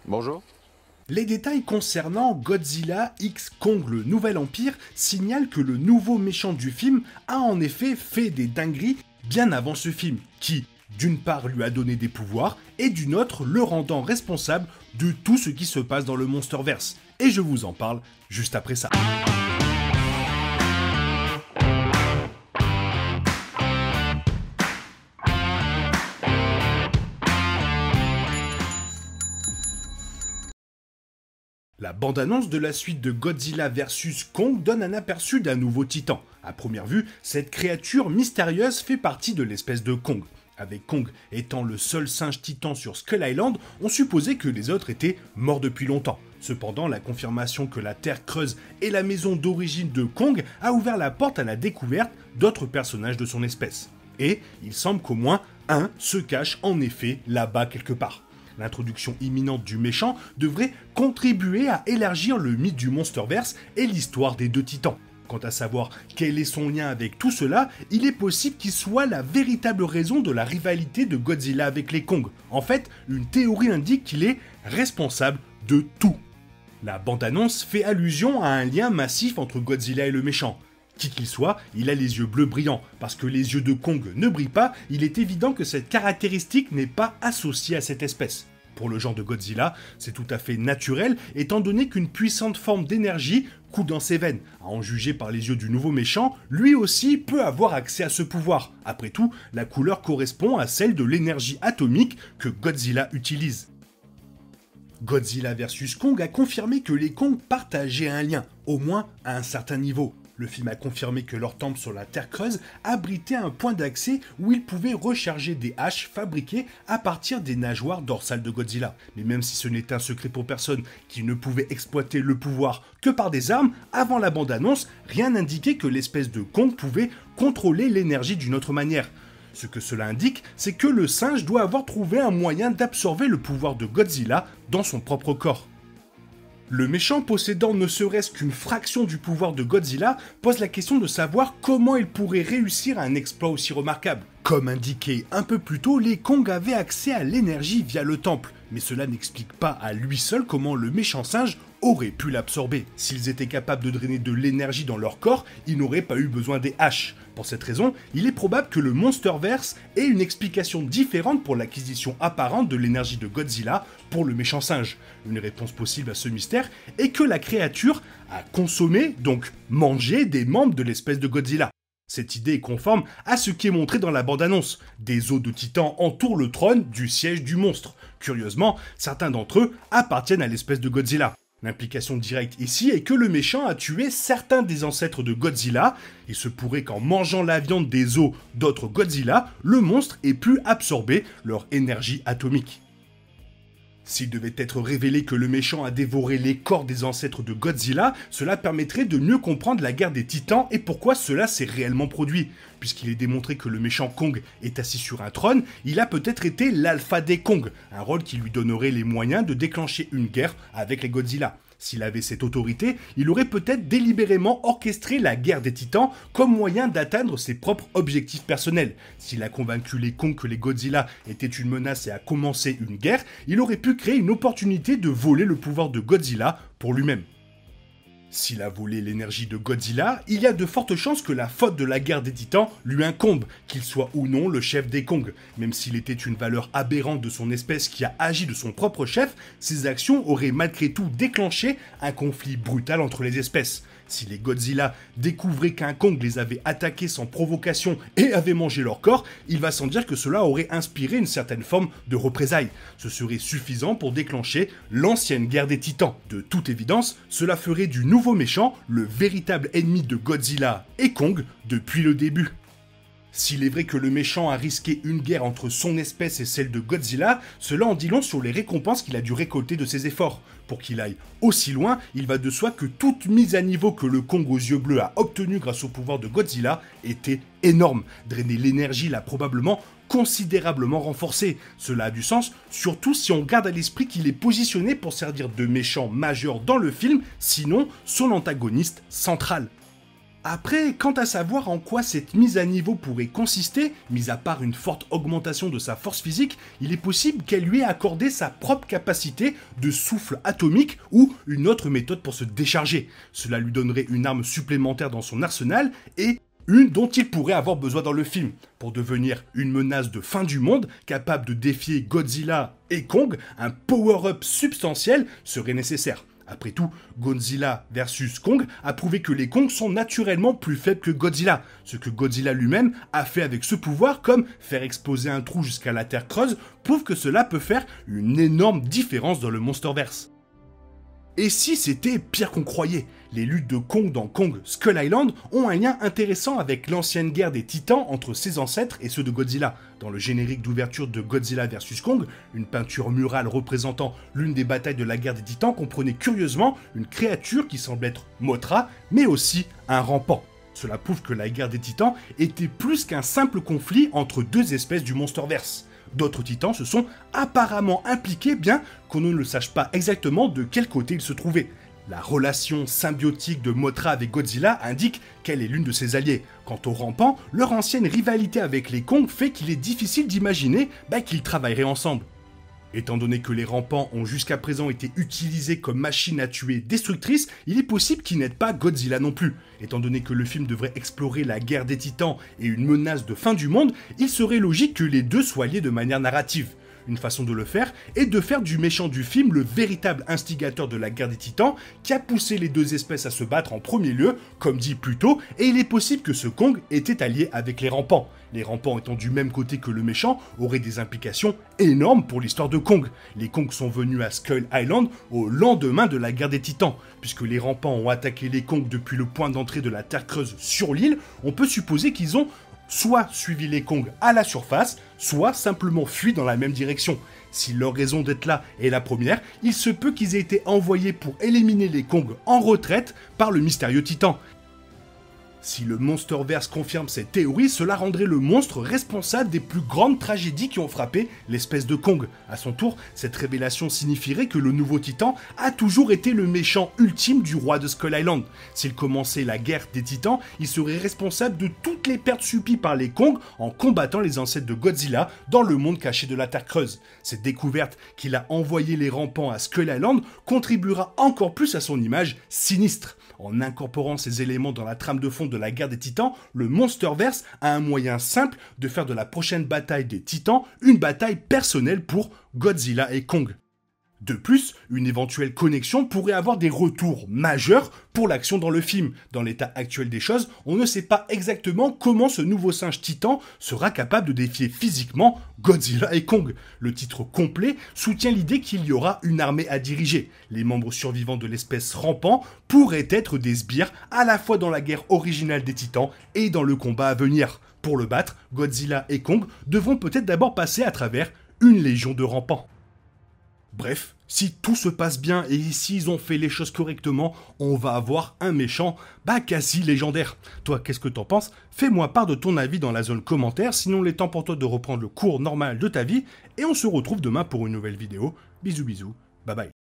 Bonjour. Les détails concernant Godzilla X Kong le Nouvel Empire signalent que le nouveau méchant du film a en effet fait des dingueries bien avant ce film, qui, d'une part, lui a donné des pouvoirs, et d'une autre, le rendant responsable de tout ce qui se passe dans le Monsterverse. Et je vous en parle juste après ça. La bande-annonce de la suite de Godzilla vs Kong donne un aperçu d'un nouveau titan. À première vue, cette créature mystérieuse fait partie de l'espèce de Kong. Avec Kong étant le seul singe titan sur Skull Island, on supposait que les autres étaient morts depuis longtemps. Cependant, la confirmation que la Terre creuse est la maison d'origine de Kong a ouvert la porte à la découverte d'autres personnages de son espèce. Et il semble qu'au moins un se cache en effet là-bas quelque part. L'introduction imminente du méchant devrait contribuer à élargir le mythe du Monsterverse et l'histoire des deux titans. Quant à savoir quel est son lien avec tout cela, il est possible qu'il soit la véritable raison de la rivalité de Godzilla avec les Kong. En fait, une théorie indique qu'il est responsable de tout. La bande-annonce fait allusion à un lien massif entre Godzilla et le méchant. Qui qu'il soit, il a les yeux bleus brillants. Parce que les yeux de Kong ne brillent pas, il est évident que cette caractéristique n'est pas associée à cette espèce. Pour le genre de Godzilla, c'est tout à fait naturel, étant donné qu'une puissante forme d'énergie coule dans ses veines. À en juger par les yeux du nouveau méchant, lui aussi peut avoir accès à ce pouvoir. Après tout, la couleur correspond à celle de l'énergie atomique que Godzilla utilise. Godzilla vs Kong a confirmé que les Kong partageaient un lien, au moins à un certain niveau. Le film a confirmé que leur temple sur la Terre creuse abritait un point d'accès où ils pouvaient recharger des haches fabriquées à partir des nageoires dorsales de Godzilla. Mais même si ce n'était un secret pour personne qui ne pouvait exploiter le pouvoir que par des armes, avant la bande-annonce, rien n'indiquait que l'espèce de Kong pouvait contrôler l'énergie d'une autre manière. Ce que cela indique, c'est que le singe doit avoir trouvé un moyen d'absorber le pouvoir de Godzilla dans son propre corps. Le méchant possédant ne serait-ce qu'une fraction du pouvoir de Godzilla pose la question de savoir comment il pourrait réussir un exploit aussi remarquable. Comme indiqué un peu plus tôt, les Kong avaient accès à l'énergie via le temple, mais cela n'explique pas à lui seul comment le méchant singe aurait pu l'absorber. S'ils étaient capables de drainer de l'énergie dans leur corps, ils n'auraient pas eu besoin des haches. Pour cette raison, il est probable que le Monsterverse ait une explication différente pour l'acquisition apparente de l'énergie de Godzilla pour le méchant singe. Une réponse possible à ce mystère est que la créature a consommé, donc mangé, des membres de l'espèce de Godzilla. Cette idée est conforme à ce qui est montré dans la bande-annonce. Des os de titan entourent le trône du siège du monstre. Curieusement, certains d'entre eux appartiennent à l'espèce de Godzilla. L'implication directe ici est que le méchant a tué certains des ancêtres de Godzilla. Il se pourrait qu'en mangeant la viande des os d'autres Godzilla, le monstre ait pu absorber leur énergie atomique. S'il devait être révélé que le méchant a dévoré les corps des ancêtres de Godzilla, cela permettrait de mieux comprendre la guerre des titans et pourquoi cela s'est réellement produit. Puisqu'il est démontré que le méchant Kong est assis sur un trône, il a peut-être été l'alpha des Kong, un rôle qui lui donnerait les moyens de déclencher une guerre avec les Godzilla. S'il avait cette autorité, il aurait peut-être délibérément orchestré la guerre des titans comme moyen d'atteindre ses propres objectifs personnels. S'il a convaincu les Kong que les Godzilla étaient une menace et a commencé une guerre, il aurait pu créer une opportunité de voler le pouvoir de Godzilla pour lui-même. S'il a volé l'énergie de Godzilla, il y a de fortes chances que la faute de la guerre des titans lui incombe, qu'il soit ou non le chef des Kong. Même s'il était une valeur aberrante de son espèce qui a agi de son propre chef, ses actions auraient malgré tout déclenché un conflit brutal entre les espèces. Si les Godzilla découvraient qu'un Kong les avait attaqués sans provocation et avait mangé leur corps, il va sans dire que cela aurait inspiré une certaine forme de représailles. Ce serait suffisant pour déclencher l'ancienne guerre des titans. De toute évidence, cela ferait du nouveau méchant le véritable ennemi de Godzilla et Kong depuis le début. S'il est vrai que le méchant a risqué une guerre entre son espèce et celle de Godzilla, cela en dit long sur les récompenses qu'il a dû récolter de ses efforts. Pour qu'il aille aussi loin, il va de soi que toute mise à niveau que le Kong aux yeux bleus a obtenue grâce au pouvoir de Godzilla était énorme. Drainer l'énergie l'a probablement considérablement renforcé. Cela a du sens, surtout si on garde à l'esprit qu'il est positionné pour servir de méchant majeur dans le film, sinon son antagoniste central. Après, quant à savoir en quoi cette mise à niveau pourrait consister, mis à part une forte augmentation de sa force physique, il est possible qu'elle lui ait accordé sa propre capacité de souffle atomique ou une autre méthode pour se décharger. Cela lui donnerait une arme supplémentaire dans son arsenal et une dont il pourrait avoir besoin dans le film. Pour devenir une menace de fin du monde, capable de défier Godzilla et Kong, un power-up substantiel serait nécessaire. Après tout, Godzilla vs Kong a prouvé que les Kong sont naturellement plus faibles que Godzilla, ce que Godzilla lui-même a fait avec ce pouvoir, comme faire exploser un trou jusqu'à la Terre creuse, prouve que cela peut faire une énorme différence dans le Monsterverse. Et si c'était pire qu'on croyait? Les luttes de Kong dans Kong Skull Island ont un lien intéressant avec l'ancienne guerre des titans entre ses ancêtres et ceux de Godzilla. Dans le générique d'ouverture de Godzilla vs Kong, une peinture murale représentant l'une des batailles de la guerre des titans comprenait curieusement une créature qui semble être Mothra, mais aussi un rampant. Cela prouve que la guerre des titans était plus qu'un simple conflit entre deux espèces du Monsterverse. D'autres titans se sont apparemment impliqués, bien qu'on ne le sache pas exactement de quel côté ils se trouvaient. La relation symbiotique de Mothra avec Godzilla indique qu'elle est l'une de ses alliés. Quant aux rampants, leur ancienne rivalité avec les Kong fait qu'il est difficile d'imaginer qu'ils travailleraient ensemble. Étant donné que les rampants ont jusqu'à présent été utilisés comme machines à tuer destructrices, il est possible qu'ils n'aident pas Godzilla non plus. Étant donné que le film devrait explorer la guerre des titans et une menace de fin du monde, il serait logique que les deux soient liés de manière narrative. Une façon de le faire est de faire du méchant du film le véritable instigateur de la guerre des titans qui a poussé les deux espèces à se battre en premier lieu, comme dit plus tôt, et il est possible que ce Kong était allié avec les rampants. Les rampants étant du même côté que le méchant auraient des implications énormes pour l'histoire de Kong. Les Kong sont venus à Skull Island au lendemain de la guerre des titans. Puisque les rampants ont attaqué les Kong depuis le point d'entrée de la Terre creuse sur l'île, on peut supposer qu'ils ont soit suivi les Kong à la surface, soit simplement fui dans la même direction. Si leur raison d'être là est la première, il se peut qu'ils aient été envoyés pour éliminer les Kong en retraite par le mystérieux titan. Si le Monsterverse confirme cette théorie, cela rendrait le monstre responsable des plus grandes tragédies qui ont frappé l'espèce de Kong. À son tour, cette révélation signifierait que le nouveau titan a toujours été le méchant ultime du roi de Skull Island. S'il commençait la guerre des titans, il serait responsable de toutes les pertes subies par les Kong en combattant les ancêtres de Godzilla dans le monde caché de la Terre creuse. Cette découverte qu'il a envoyé les rampants à Skull Island contribuera encore plus à son image sinistre. En incorporant ces éléments dans la trame de fond de la guerre des titans, le Monsterverse a un moyen simple de faire de la prochaine bataille des titans une bataille personnelle pour Godzilla et Kong. De plus, une éventuelle connexion pourrait avoir des retours majeurs pour l'action dans le film. Dans l'état actuel des choses, on ne sait pas exactement comment ce nouveau singe titan sera capable de défier physiquement Godzilla et Kong. Le titre complet soutient l'idée qu'il y aura une armée à diriger. Les membres survivants de l'espèce rampant pourraient être des sbires à la fois dans la guerre originale des titans et dans le combat à venir. Pour le battre, Godzilla et Kong devront peut-être d'abord passer à travers une légion de rampants. Bref, si tout se passe bien et s'ils ont fait les choses correctement, on va avoir un méchant quasi légendaire. Toi, qu'est-ce que t'en penses? Fais-moi part de ton avis dans la zone commentaire, sinon il est temps pour toi de reprendre le cours normal de ta vie, et on se retrouve demain pour une nouvelle vidéo. Bisous bisous, bye bye.